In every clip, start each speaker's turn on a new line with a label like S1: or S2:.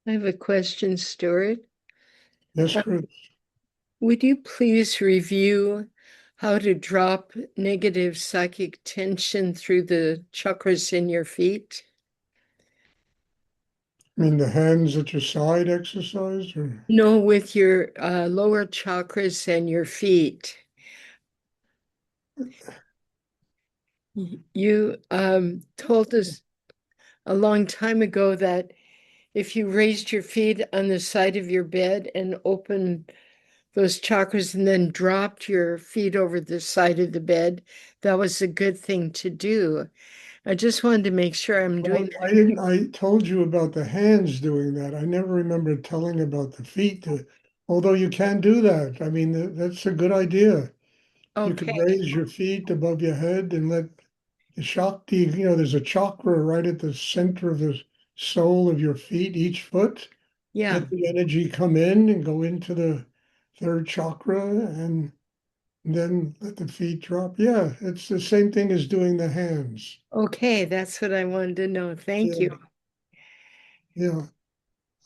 S1: I have a question, Stuart.
S2: Yes,
S1: Uh,
S2: Chris.
S1: would you please review how to drop negative psychic tension through the chakras in your feet?
S2: I mean, the hands at your side exercise, or
S1: No, with your lower chakras and your feet. You told us a long time ago that if you raised your feet on the side of your bed and opened those chakras and then dropped your feet over the side of the bed, that was a good thing to do. I just wanted to make sure I'm doing
S2: well,
S1: that.
S2: I didn't. I told you about the hands doing that. I never remember telling about the feet. Although you can do that. I mean, that's a good idea. You could
S1: Okay.
S2: raise your feet above your head and let the Shakti, there's a chakra right at the center of the sole of your feet, each foot.
S1: Yeah.
S2: Let the energy come in and go into the third chakra and then let the feet drop. Yeah, it's the same thing as doing the hands.
S1: Okay. That's what I wanted to know. Thank you.
S2: Yeah, yeah.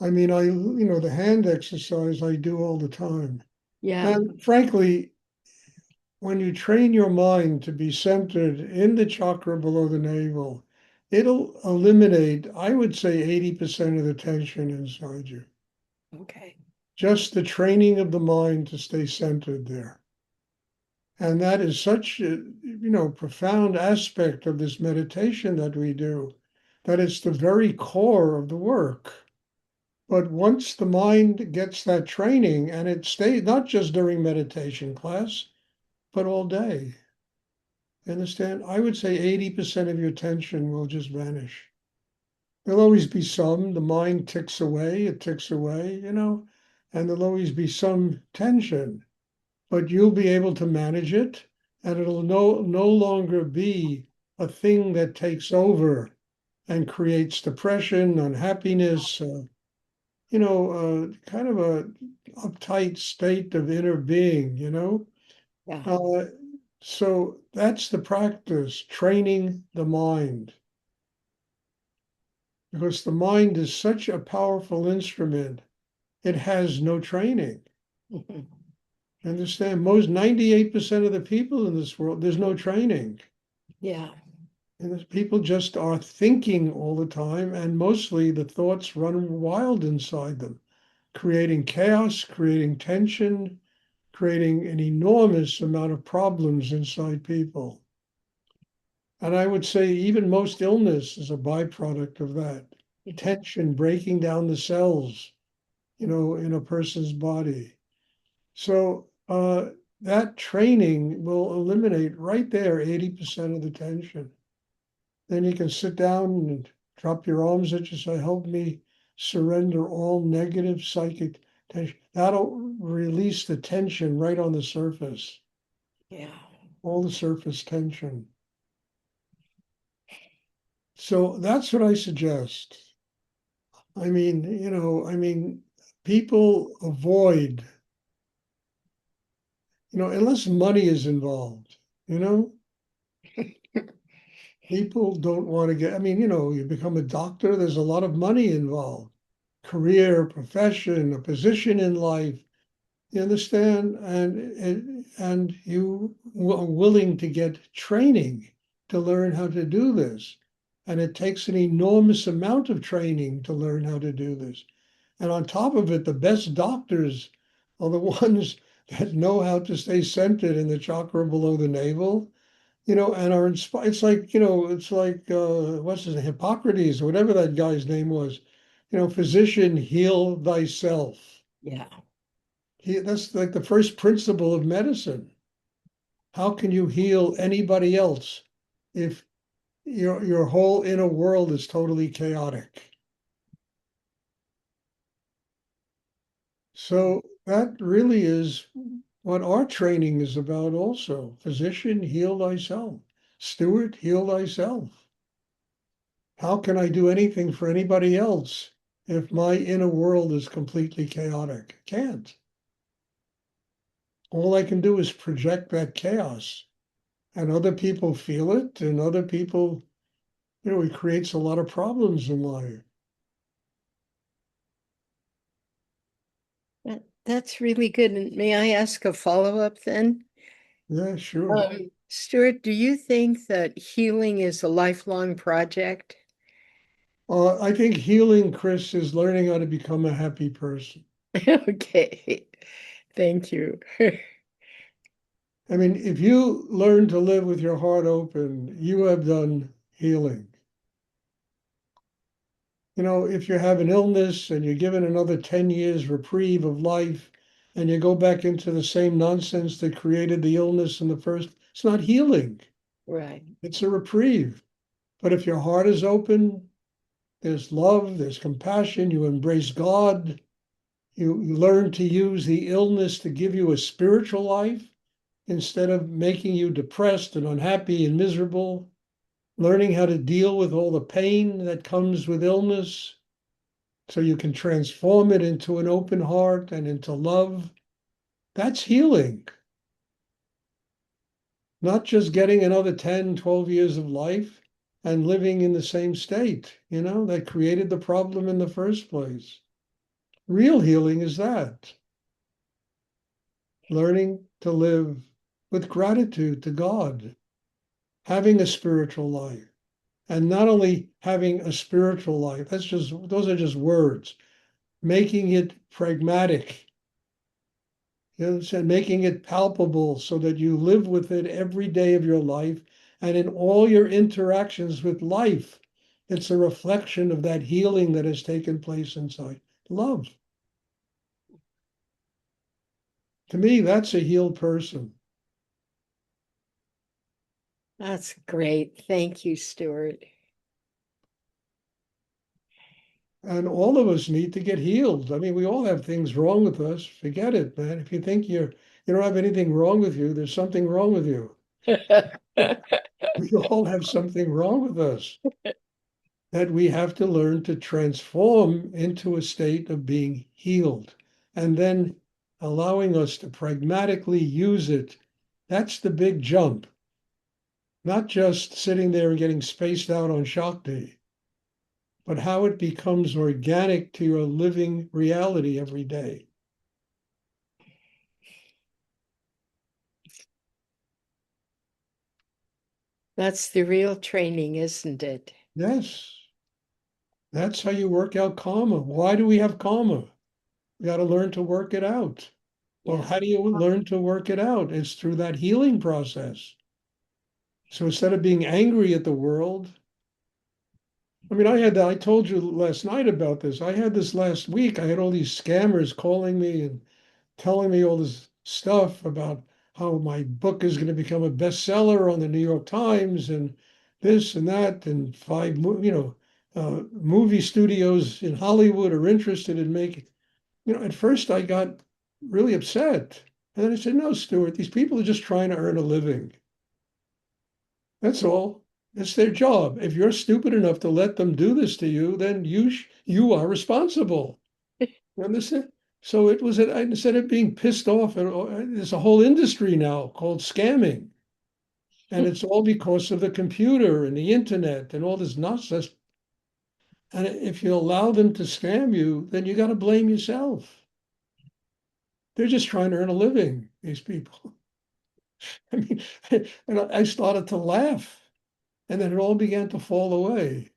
S2: I mean, the hand exercise I do all the time.
S1: Yeah.
S2: And frankly, when you train your mind to be centered in the chakra below the navel, it'll eliminate, I would say, 80% of the tension inside you.
S1: Okay.
S2: Just the training of the mind to stay centered there. And that is such a, profound aspect of this meditation that we do, that it's the very core of the work. But once the mind gets that training, and it stays not just during meditation class, but all day, you understand? I would say 80% of your tension will just vanish. There'll always be some, the mind ticks away, it ticks away, and there'll always be some tension, but you'll be able to manage it, and it'll no longer be a thing that takes over and creates depression, unhappiness, kind of a uptight state of inner being,
S1: Yeah.
S2: Uh, so that's the practice, training the mind, because the mind is such a powerful instrument. It has no training.
S1: Mhm.
S2: Understand? Most 98% of the people in this world, there's no training.
S1: Yeah.
S2: And people just are thinking all the time, and mostly the thoughts run wild inside them, creating chaos, creating tension, creating an enormous amount of problems inside people. And I would say even most illness is a byproduct of that tension breaking down the cells, in a person's body. So that training will eliminate right there 80% of the tension. Then you can sit down and drop your arms at you, say, help me surrender all negative psychic tension. That'll release the tension right on the surface,
S1: Yeah.
S2: all the surface tension. So that's what I suggest. I mean, people avoid, unless money is involved, you know, people don't want to get, you become a doctor, there's a lot of money involved, career, profession, a position in life. You understand? And you are willing to get training to learn how to do this. And it takes an enormous amount of training to learn how to do this. And on top of it, the best doctors are the ones that know how to stay centered in the chakra below the navel, and are inspired. It's like what's his name, Hippocrates, or whatever that guy's name was. Physician, heal thyself.
S1: Yeah.
S2: That's like the first principle of medicine. How can you heal anybody else if your whole inner world is totally chaotic? So that really is what our training is about also. Physician, heal thyself. Steward, heal thyself. How can I do anything for anybody else if my inner world is completely chaotic? I can't. All I can do is project that chaos, and other people feel it, and other people, it creates a lot of problems in life.
S1: That's really good. And may I ask a follow-up then?
S2: Yeah, sure.
S1: Stuart, do you think that healing is a lifelong project?
S2: I think healing, Chris, is learning how to become a happy person.
S1: Okay, thank you.
S2: I mean, if you learn to live with your heart open, you have done healing. You know, if you have an illness and you're given another 10 years reprieve of life and you go back into the same nonsense that created the illness in the first, it's not healing,
S1: Right.
S2: it's a reprieve. But if your heart is open, there's love, there's compassion, you embrace God, you learn to use the illness to give you a spiritual life instead of making you depressed and unhappy and miserable, learning how to deal with all the pain that comes with illness so you can transform it into an open heart and into love. That's healing, not just getting another 10, 12 years of life and living in the same state, that created the problem in the first place. Real healing is that learning to live with gratitude to God, having a spiritual life, and not only having a spiritual life, those are just words, making it pragmatic, making it palpable so that you live with it every day of your life and in all your interactions with life. It's a reflection of that healing that has taken place inside. Love. To me, that's a healed person.
S1: That's great. Thank you, Stuart.
S2: And all of us need to get healed. I mean, we all have things wrong with us. Forget it, man. If you think you don't have anything wrong with you, there's something wrong with you. We all have something wrong with us that we have to learn to transform into a state of being healed and then allowing us to pragmatically use it. That's the big jump, not just sitting there and getting spaced out on Shakti, but how it becomes organic to your living reality every day.
S1: That's the real training, isn't it?
S2: Yes, that's how you work out karma. Why do we have karma? We got to learn to work it out. Well,
S1: Yeah.
S2: how do you learn to work it out? It's through that healing process. So instead of being angry at the world, I mean, I told you last night about this. I had this last week. I had all these scammers calling me and telling me all this stuff about how my book is going to become a bestseller on the New York Times and this and that, and movie studios in Hollywood are interested in making. At first I got really upset. And then I said, no, Stuart, these people are just trying to earn a living. That's all. It's their job. If you're stupid enough to let them do this to you, then you are responsible. You understand? So instead of being pissed off, there's a whole industry now called scamming. And it's all because of the computer and the internet and all this nonsense. And if you allow them to scam you, then you got to blame yourself. They're just trying to earn a living, these people. I mean, and I started to laugh, and then it all began to fall away.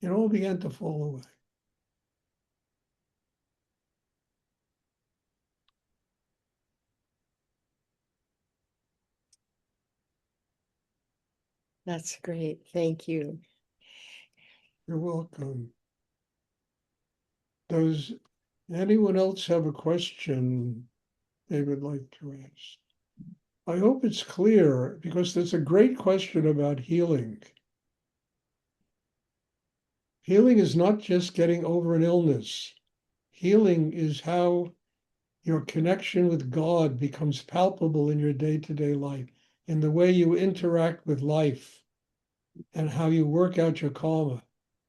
S2: It all began to fall away.
S1: That's great. Thank you.
S2: You're welcome. Does anyone else have a question they would like to ask? I hope it's clear because there's a great question about healing. Healing is not just getting over an illness. Healing is how your connection with God becomes palpable in your day-to-day life, in the way you interact with life and how you work out your karma.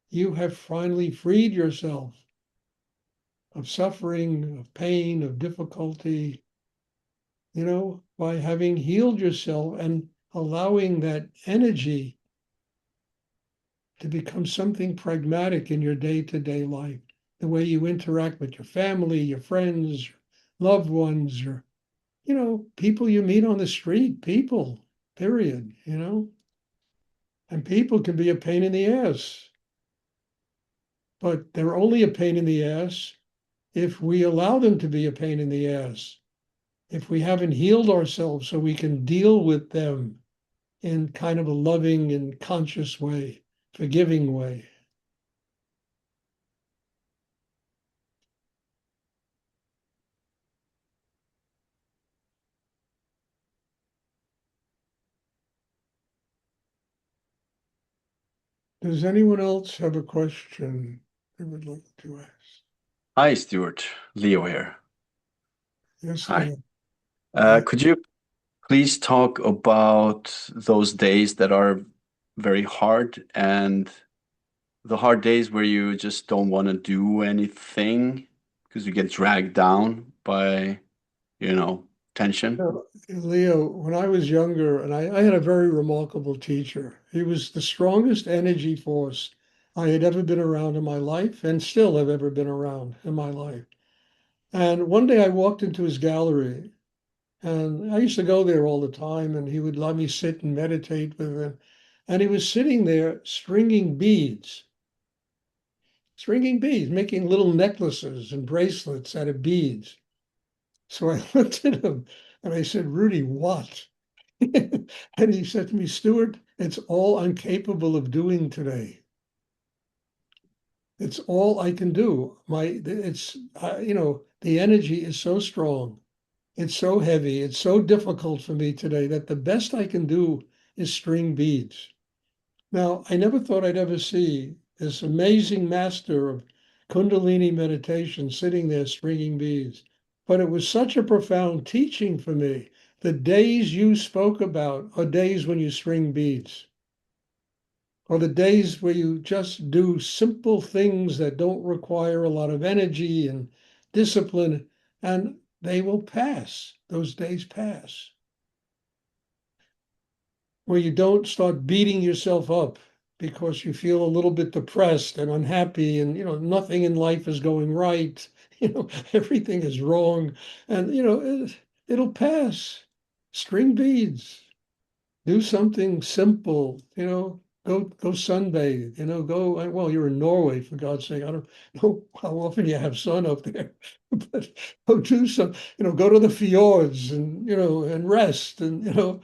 S2: You have finally freed yourself of suffering, of pain, of difficulty, by having healed yourself and allowing that energy to become something pragmatic in your day to day life, the way you interact with your family, your friends, loved ones, or, people you meet on the street, people, period, and people can be a pain in the ass, but they're only a pain in the ass if we allow them to be a pain in the ass, if we haven't healed ourselves so we can deal with them in kind of a loving and conscious way, forgiving way. Does anyone else have a question they would like to ask?
S3: Hi, Stuart. Leo here.
S2: Yes,
S3: Hi.
S2: Leo. Hi.
S3: Could you please talk about those days that are very hard and the hard days where you just don't want to do anything because you get dragged down by, tension?
S2: Leo, when I was younger, and I had a very remarkable teacher, he was the strongest energy force I had ever been around in my life and still have ever been around in my life. And one day I walked into his gallery, and I used to go there all the time, and he would let me sit and meditate with him. And he was sitting there stringing beads, making little necklaces and bracelets out of beads. So I looked at him and I said, Rudy, what? And he said to me, Stuart, it's all I'm capable of doing today. It's all I can do. The energy is so strong. It's so heavy. It's so difficult for me today that the best I can do is string beads. Now, I never thought I'd ever see this amazing master of Kundalini meditation sitting there stringing beads. But it was such a profound teaching for me. The days you spoke about are days when you string beads, or the days where you just do simple things that don't require a lot of energy and discipline, and they will pass. Those days pass. Where you don't start beating yourself up because you feel a little bit depressed and unhappy, and nothing in life is going right. Everything is wrong, and it'll pass. String beads. Do something simple. Go sunbathe. Go. Well, you're in Norway, for God's sake. I don't know how often you have sun up there, but go do some. Go to the fjords and rest and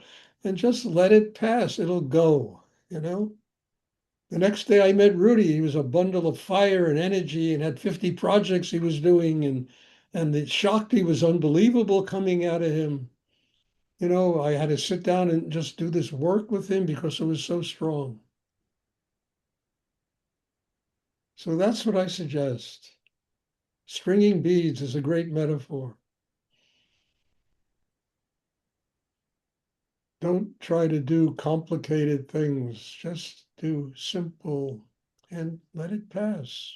S2: just let it pass. It'll go. You know. The next day I met Rudy. He was a bundle of fire and energy and had 50 projects he was doing, and the Shakti was unbelievable coming out of him. I had to sit down and just do this work with him because it was so strong. So that's what I suggest. Stringing beads is a great metaphor. Don't try to do complicated things. Just do simple and let it pass.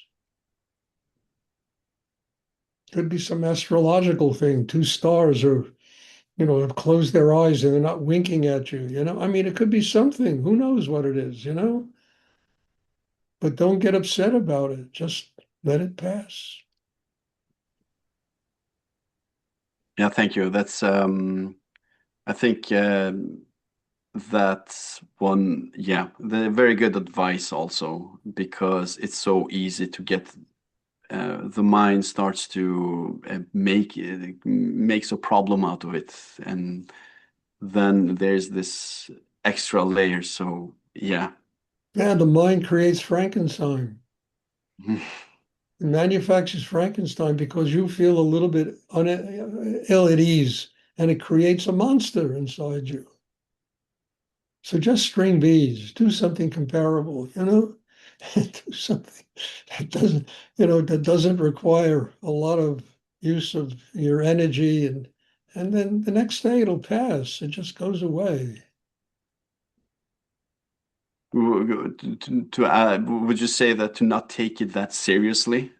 S2: Could be some astrological thing. Two stars are, have closed their eyes and they're not winking at you. I mean, it could be something. Who knows what it is. But don't get upset about it. Just let it pass.
S3: Yeah, thank you. I think that's one, yeah, the very good advice also, because it's so easy to get the mind starts to makes a problem out of it, and then there's this extra layer. So yeah.
S2: Yeah, the mind creates Frankenstein. It manufactures Frankenstein because you feel a little bit ill at ease, and it creates a monster inside you. So just string beads, do something comparable. Do something that doesn't require a lot of use of your energy, and then the next day it'll pass. It just goes away.
S3: Would you say that to not take it that seriously?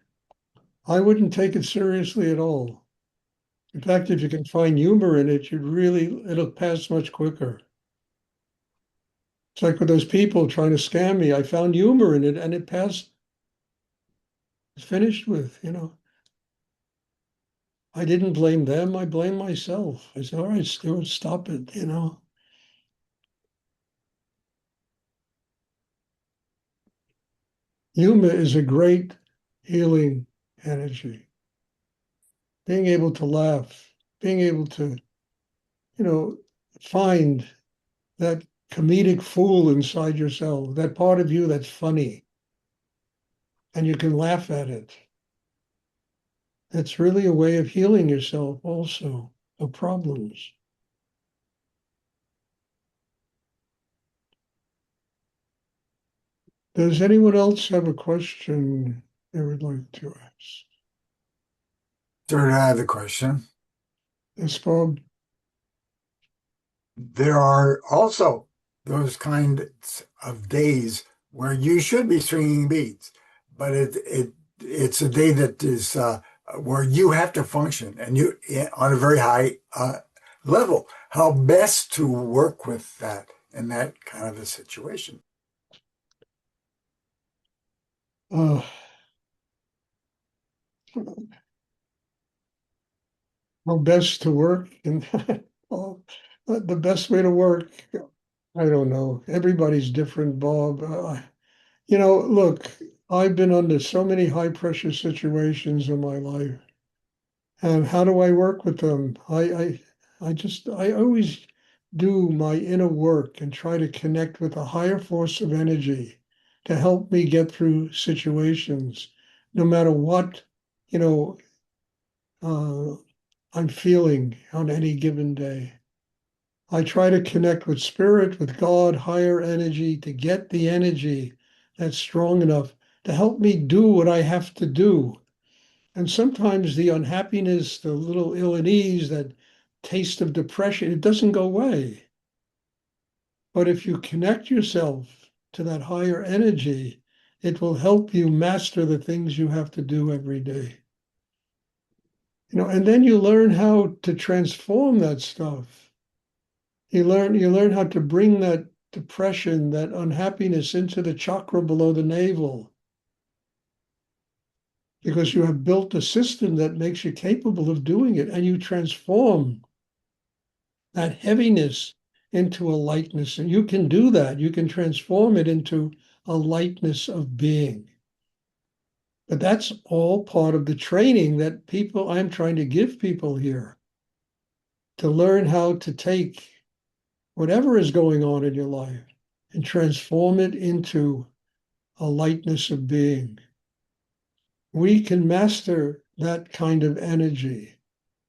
S2: I wouldn't take it seriously at all. In fact, if you can find humor in it, it'll pass much quicker. It's like with those people trying to scam me. I found humor in it and it passed, it's finished with. I didn't blame them. I blamed myself. I said, all right, Stuart, stop it, Humor is a great healing energy. Being able to laugh, being able to, you know, find that comedic fool inside yourself, that part of you that's funny, and you can laugh at it. It's really a way of healing yourself also of problems. Does anyone else have a question they would like to ask?
S4: Sir, I have a question.
S2: Yes, Bob?
S4: There are also those kinds of days where you should be stringing beads, but it's a day that is where you have to function and you on a very high level. How best to work with that in that kind of a situation?
S2: Uh, how best to work and well, the best way to work, I don't know. Everybody's different, Bob. Look, I've been under so many high pressure situations in my life. And how do I work with them? I always do my inner work and try to connect with a higher force of energy to help me get through situations, no matter what, you know, uh, I'm feeling on any given day. I try to connect with spirit, with God, higher energy, to get the energy that's strong enough to help me do what I have to do. And sometimes the unhappiness, the little ill at ease, that taste of depression, it doesn't go away. But if you connect yourself to that higher energy, it will help you master the things you have to do every day. And then you learn how to transform that stuff. You learn how to bring that depression, that unhappiness into the chakra below the navel, because you have built a system that makes you capable of doing it, and you transform that heaviness into a lightness. And you can do that. You can transform it into a lightness of being. But that's all part of the training that I'm trying to give people here, to learn how to take whatever is going on in your life and transform it into a lightness of being. We can master that kind of energy.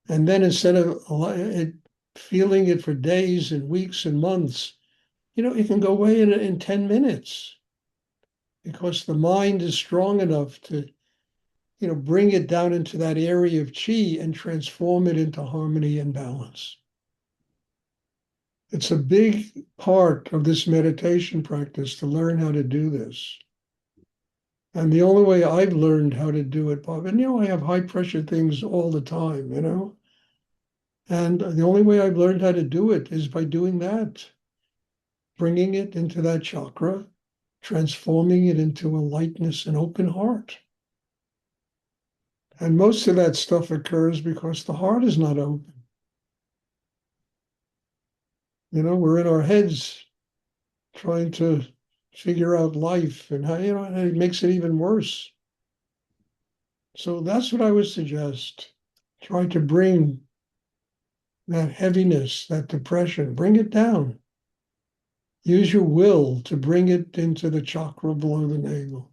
S2: And then instead of feeling it for days and weeks and months, it can go away in 10 minutes because the mind is strong enough to, bring it down into that area of chi and transform it into harmony and balance. It's a big part of this meditation practice to learn how to do this. And the only way I've learned how to do it, Bob, and I have high pressure things all the time, and the only way I've learned how to do it is by doing that, bringing it into that chakra, transforming it into a lightness and open heart. And most of that stuff occurs because the heart is not open. We're in our heads trying to figure out life and how, and it makes it even worse. So that's what I would suggest. Try to bring that heaviness, that depression, bring it down. Use your will to bring it into the chakra below the navel.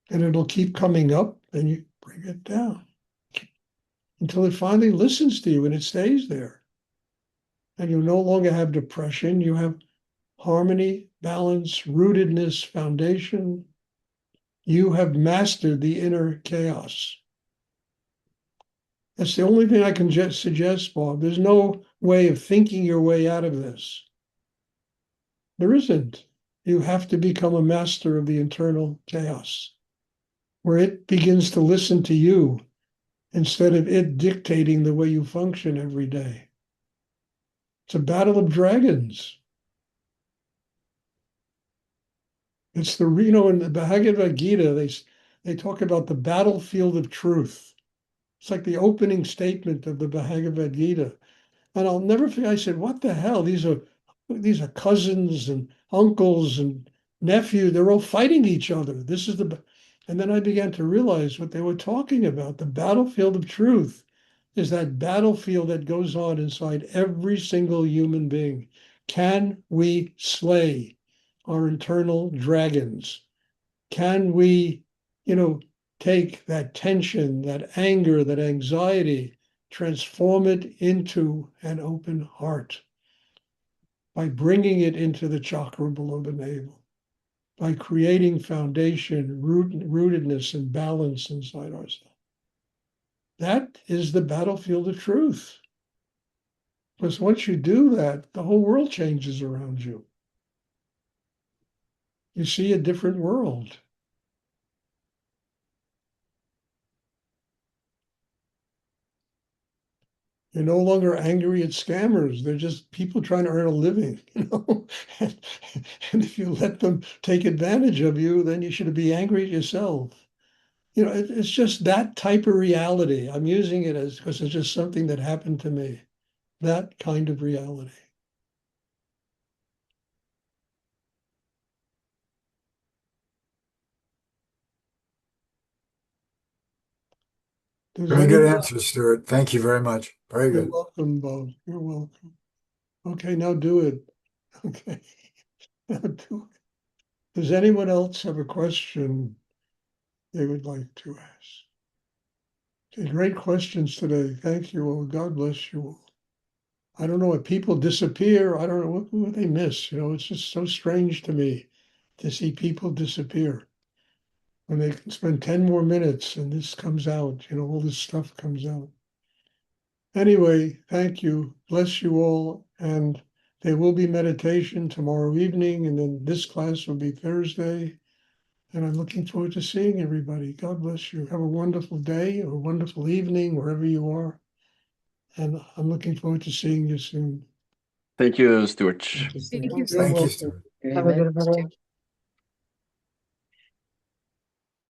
S2: And it'll keep coming up and you bring it down until it finally listens to you and it stays there. And you no longer have depression, you have harmony, balance, rootedness, foundation. You have mastered the inner chaos. That's the only thing I can suggest, Bob. There's no way of thinking your way out of this. There isn't. You have to become a master of the internal chaos, where it begins to listen to you instead of it dictating the way you function every day. It's a battle of dragons. It's in the Bhagavad Gita, they talk about the battlefield of truth. It's like the opening statement of the Bhagavad Gita. And I'll never forget, I said, what the hell? These are cousins and uncles and nephew. They're all fighting each other. And then I began to realize what they were talking about. The battlefield of truth is that battlefield that goes on inside every single human being. Can we slay our internal dragons? Can we, take that tension, that anger, that anxiety, transform it into an open heart by bringing it into the chakra below the navel, by creating foundation, rootedness, and balance inside ourselves? That is the battlefield of truth. Because once you do that, the whole world changes around you. You see a different world. You're no longer angry at scammers. They're just people trying to earn a living, And if you let them take advantage of you, then you should be angry at yourself. It's just that type of reality. I'm using it because it's just something that happened to me. That kind of reality.
S4: Very good answer, Stuart. Thank you very much. Very
S2: You're
S4: good.
S2: welcome, Bob. You're welcome. Okay, now do it. Okay, now do it. Does anyone else have a question they would like to ask? Okay, great questions today. Thank you all. God bless you all. I don't know if people disappear. I don't know what they miss. It's just so strange to me to see people disappear when they can spend 10 more minutes and this comes out, all this stuff comes out. Anyway, thank you. Bless you all. And there will be meditation tomorrow evening, and then this class will be Thursday. And I'm looking forward to seeing everybody. God bless you. Have a wonderful day or a wonderful evening, wherever you are. And I'm looking forward to seeing you soon.
S3: Thank you, Stuart.
S1: Thank you.
S2: You're
S4: Thank you,
S2: welcome.
S4: Stuart.
S1: Very
S2: Have a good
S1: much.
S2: one.